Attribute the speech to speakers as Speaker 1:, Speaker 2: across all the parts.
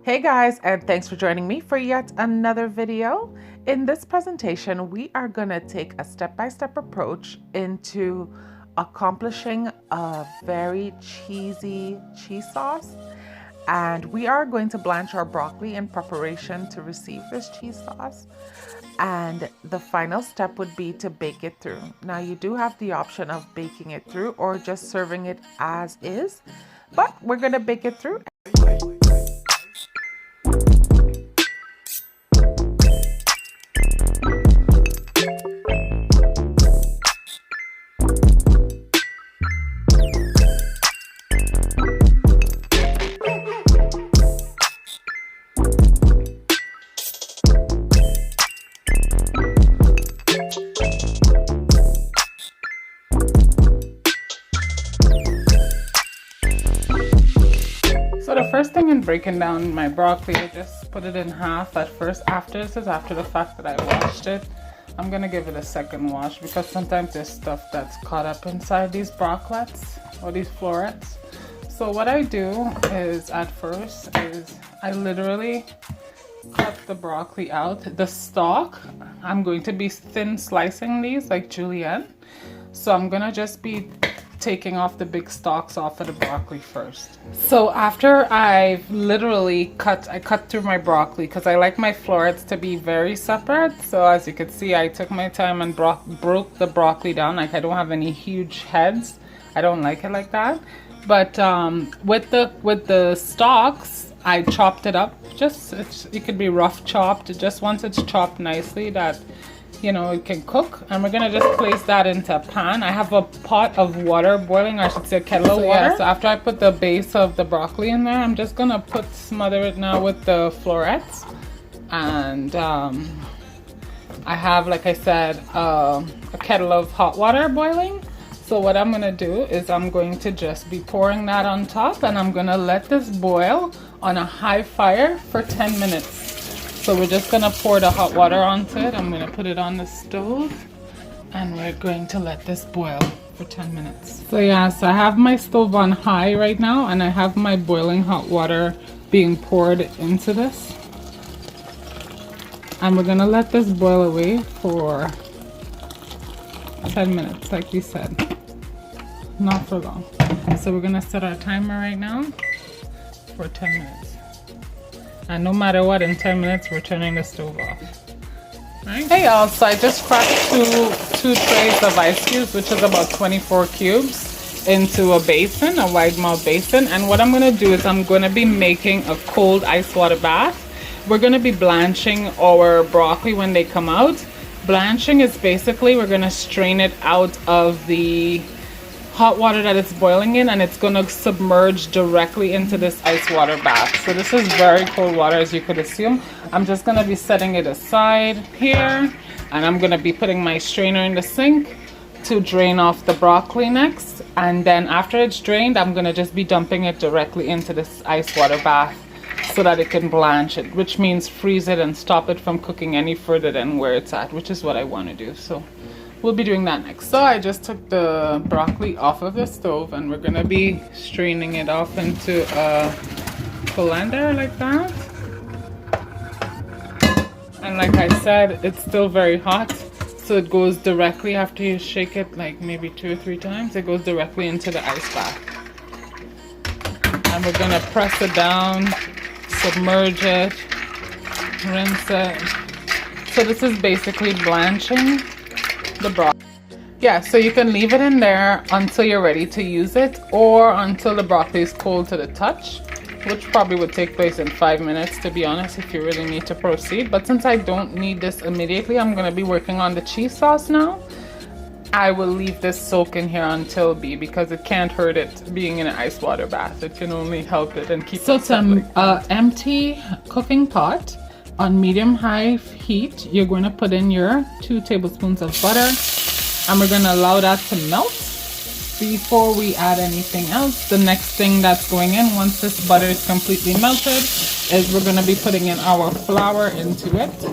Speaker 1: Hey guys, and thanks for joining me for yet another video. In this presentation, we are going to take a step-by-step approach into accomplishing a very cheesy cheese sauce. And we are going to blanch our broccoli in preparation to receive this cheese sauce. And the final step would be to bake it through. Now you do have the option of baking it through or just serving it as is, but we're going to bake it through. So the first thing in breaking down my broccoli, I just put it in half at first. After the fact that I washed it, I'm gonna give it a second wash because sometimes there's stuff that's caught up inside these brocklets or these florets. So what I do is at first is I literally cut the broccoli out. The stalk, I'm going to be thin slicing these like julienne. So I'm gonna just be taking off the big stalks off of the broccoli first. So after I've literally I cut through my broccoli because I like my florets to be very separate. So as you can see, I took my time and broke the broccoli down. Like I don't have any huge heads. I don't like it like that. But with the stalks, I chopped it up. It could be rough chopped. Just once it's chopped nicely, that you know, it can cook. And we're gonna just place that into a pan. I have a pot of water boiling, or I should say a kettle of water. Yeah, so after I put the base of the broccoli in there, I'm just gonna smother it now with the florets. And I have, like I said, a kettle of hot water boiling. So what I'm gonna do is I'm going to just be pouring that on top, and I'm gonna let this boil on a high fire for 10 minutes. So we're just gonna pour the hot water onto it. I'm gonna put it on the stove and we're going to let this boil for 10 minutes. So yeah, so I have my stove on high right now and I have my boiling hot water being poured into this. And we're gonna let this boil away for 10 minutes, like we said. Not for long. So we're gonna set our timer right now for 10 minutes. And no matter what, in 10 minutes, we're turning the stove off. Right? Hey y'all, so I just cracked two trays of ice cubes, which is about 24 cubes, into a basin, a wide mouth basin. And what I'm gonna do is I'm gonna be making a cold ice water bath. We're gonna be blanching our broccoli when they come out. Blanching is basically, we're gonna strain it out of the hot water that it's boiling in, and it's going to submerge directly into this ice water bath. So this is very cold water, as you could assume. I'm just going to be setting it aside here, and I'm going to be putting my strainer in the sink to drain off the broccoli next. And then after it's drained, I'm going to just be dumping it directly into this ice water bath so that it can blanch it, which means freeze it and stop it from cooking any further than where it's at, which is what I want to do. So we'll be doing that next. So I just took the broccoli off of the stove and we're gonna be straining it off into a colander like that. And like I said, it's still very hot. So it goes directly after you shake it like maybe 2 or 3 times, it goes directly into the ice bath. And we're gonna press it down, submerge it, rinse it. So this is basically blanching the broccoli. Yeah, so you can leave it in there until you're ready to use it, or until the broccoli is cold to the touch, which probably would take place in 5 minutes, to be honest, if you really need to proceed. But since I don't need this immediately, I'm going to be working on the cheese sauce now. I will leave this soak in here until B, because it can't hurt it being in an ice water bath. It can only help it and keep it. So it's an empty cooking pot. On medium-high heat, you're going to put in your 2 tablespoons of butter, and we're going to allow that to melt before we add anything else. The next thing that's going in, once this butter is completely melted, is we're going to be putting in our flour into it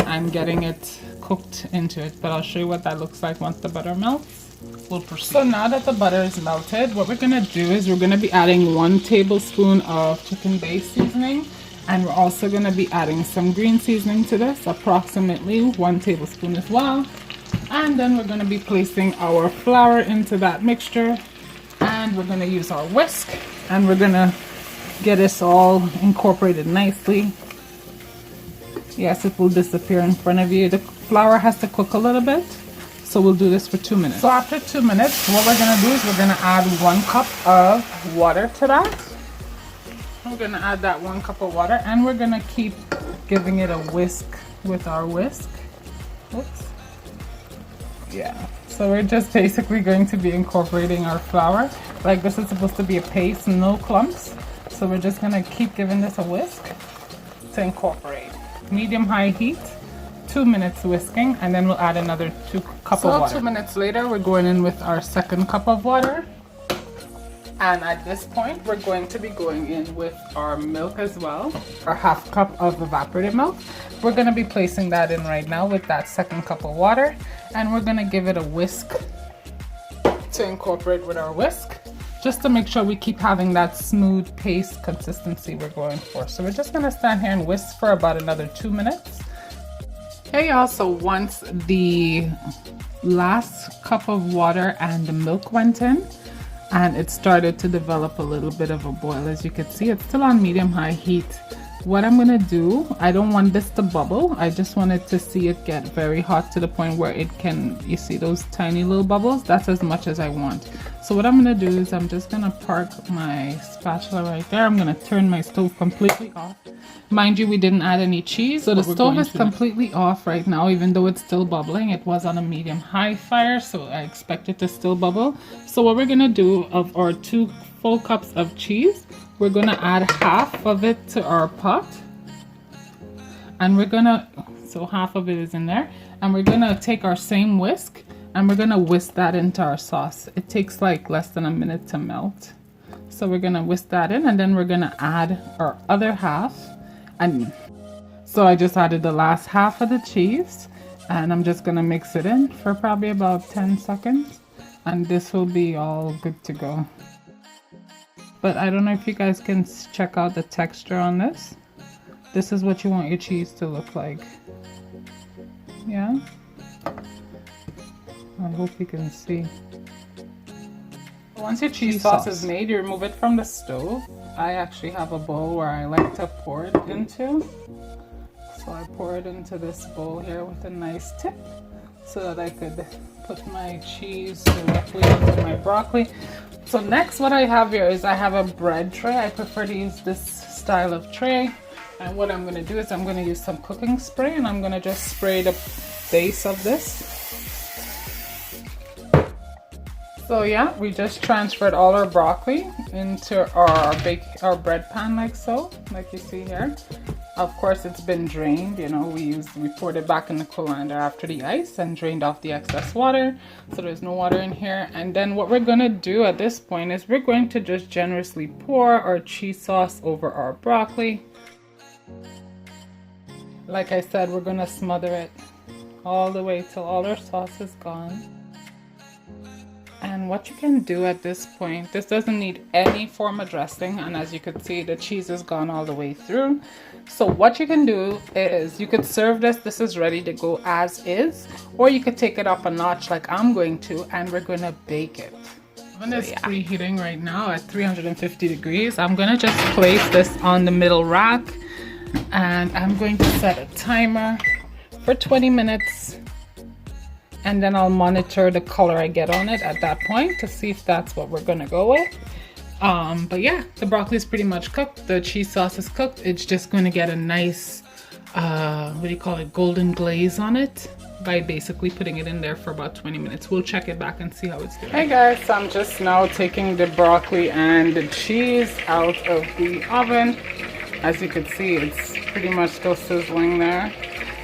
Speaker 1: and getting it cooked into it. But I'll show you what that looks like once the butter melts. We'll proceed. So now that the butter is melted, what we're going to do is we're going to be adding 1 tablespoon of chicken base seasoning. And we're also going to be adding some green seasoning to this, approximately 1 tablespoon as well. And then we're going to be placing our flour into that mixture, and we're going to use our whisk, and we're going to get this all incorporated nicely. Yes, it will disappear in front of you. The flour has to cook a little bit, so we'll do this for 2 minutes. So after 2 minutes, what we're going to do is we're going to add 1 cup of water to that. We're going to add that 1 cup of water, and we're going to keep giving it a whisk with our whisk. Oops. Yeah, so we're just basically going to be incorporating our flour. Like, this is supposed to be a paste, no clumps. So we're just going to keep giving this a whisk to incorporate. Medium-high heat, 2 minutes whisking, and then we'll add another 2 cups of water. 2 minutes later, we're going in with our 2nd cup of water. And at this point, we're going to be going in with our milk as well, our 1/2 cup of evaporated milk. We're going to be placing that in right now with that 2nd cup of water, and we're going to give it a whisk to incorporate with our whisk, just to make sure we keep having that smooth paste consistency we're going for. So we're just going to stand here and whisk for about another 2 minutes. Okay, y'all, so once the last cup of water and the milk went in, and it started to develop a little bit of a boil, as you can see, it's still on medium-high heat. What I'm gonna do, I don't want this to bubble. I just wanted to see it get very hot to the point where it can, you see those tiny little bubbles? That's as much as I want. So what I'm gonna do is I'm just gonna park my spatula right there. I'm gonna turn my stove completely off. Mind you, we didn't add any cheese, so the stove is completely off right now, even though it's still bubbling. It was on a medium-high fire, so I expect it to still bubble. So what we're gonna do, of our 2 full cups of cheese, we're gonna add 1/2 of it to our pot, and we're gonna, so 1/2 of it is in there, and we're gonna take our same whisk and we're gonna whisk that into our sauce. It takes like less than a minute to melt. So we're gonna whisk that in, and then we're gonna add our other 1/2. And so I just added the last 1/2 of the cheese, and I'm just gonna mix it in for probably about 10 seconds, and this will be all good to go. But I don't know if you guys can check out the texture on this. This is what you want your cheese to look like. Yeah? I hope you can see. Once your cheese sauce is made, you remove it from the stove. I actually have a bowl where I like to pour it into. So I pour it into this bowl here with a nice tip so that I could put my cheese directly into my broccoli. So next, what I have here is I have a bread tray. I prefer to use this style of tray. And what I'm gonna do is I'm gonna use some cooking spray, and I'm gonna just spray the base of this. So yeah, we just transferred all our broccoli into our bread pan, like so, like you see here. Of course, it's been drained. You know, we poured it back in the colander after the ice and drained off the excess water, so there's no water in here. And then what we're gonna do at this point is we're going to just generously pour our cheese sauce over our broccoli. Like I said, we're gonna smother it all the way till all our sauce is gone. And what you can do at this point, this doesn't need any form of dressing, and as you can see, the cheese is gone all the way through. So what you can do is you could serve this is ready to go as is, or you could take it up a notch like I'm going to, and we're gonna bake it. Oven is preheating right now at 350 degrees. I'm gonna just place this on the middle rack, and I'm going to set a timer for 20 minutes. And then I'll monitor the color I get on it at that point to see if that's what we're gonna go with. But yeah, the broccoli is pretty much cooked. The cheese sauce is cooked. It's just gonna get a nice, what do you call it, golden glaze on it by basically putting it in there for about 20 minutes. We'll check it back and see how it's doing. Hey guys, so I'm just now taking the broccoli and the cheese out of the oven. As you can see, it's pretty much still sizzling there.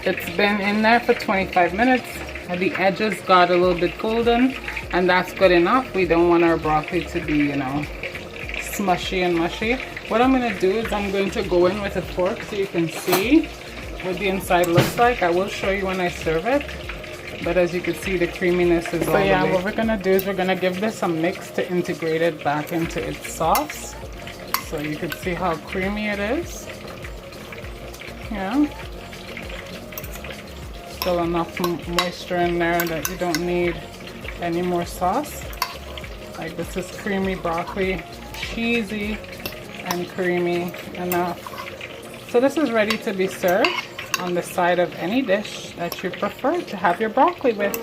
Speaker 1: It's been in there for 25 minutes. The edges got a little bit golden, and that's good enough. We don't want our broccoli to be, you know, smushy and mushy. What I'm gonna do is I'm going to go in with a fork so you can see what the inside looks like. I will show you when I serve it, but as you can see, the creaminess is all the way. So yeah, what we're gonna do is we're gonna give this a mix to integrate it back into its sauce, so you can see how creamy it is. Yeah. Still enough moisture in there that you don't need any more sauce. Like, this is creamy broccoli, cheesy and creamy enough. So this is ready to be served on the side of any dish that you prefer to have your broccoli with.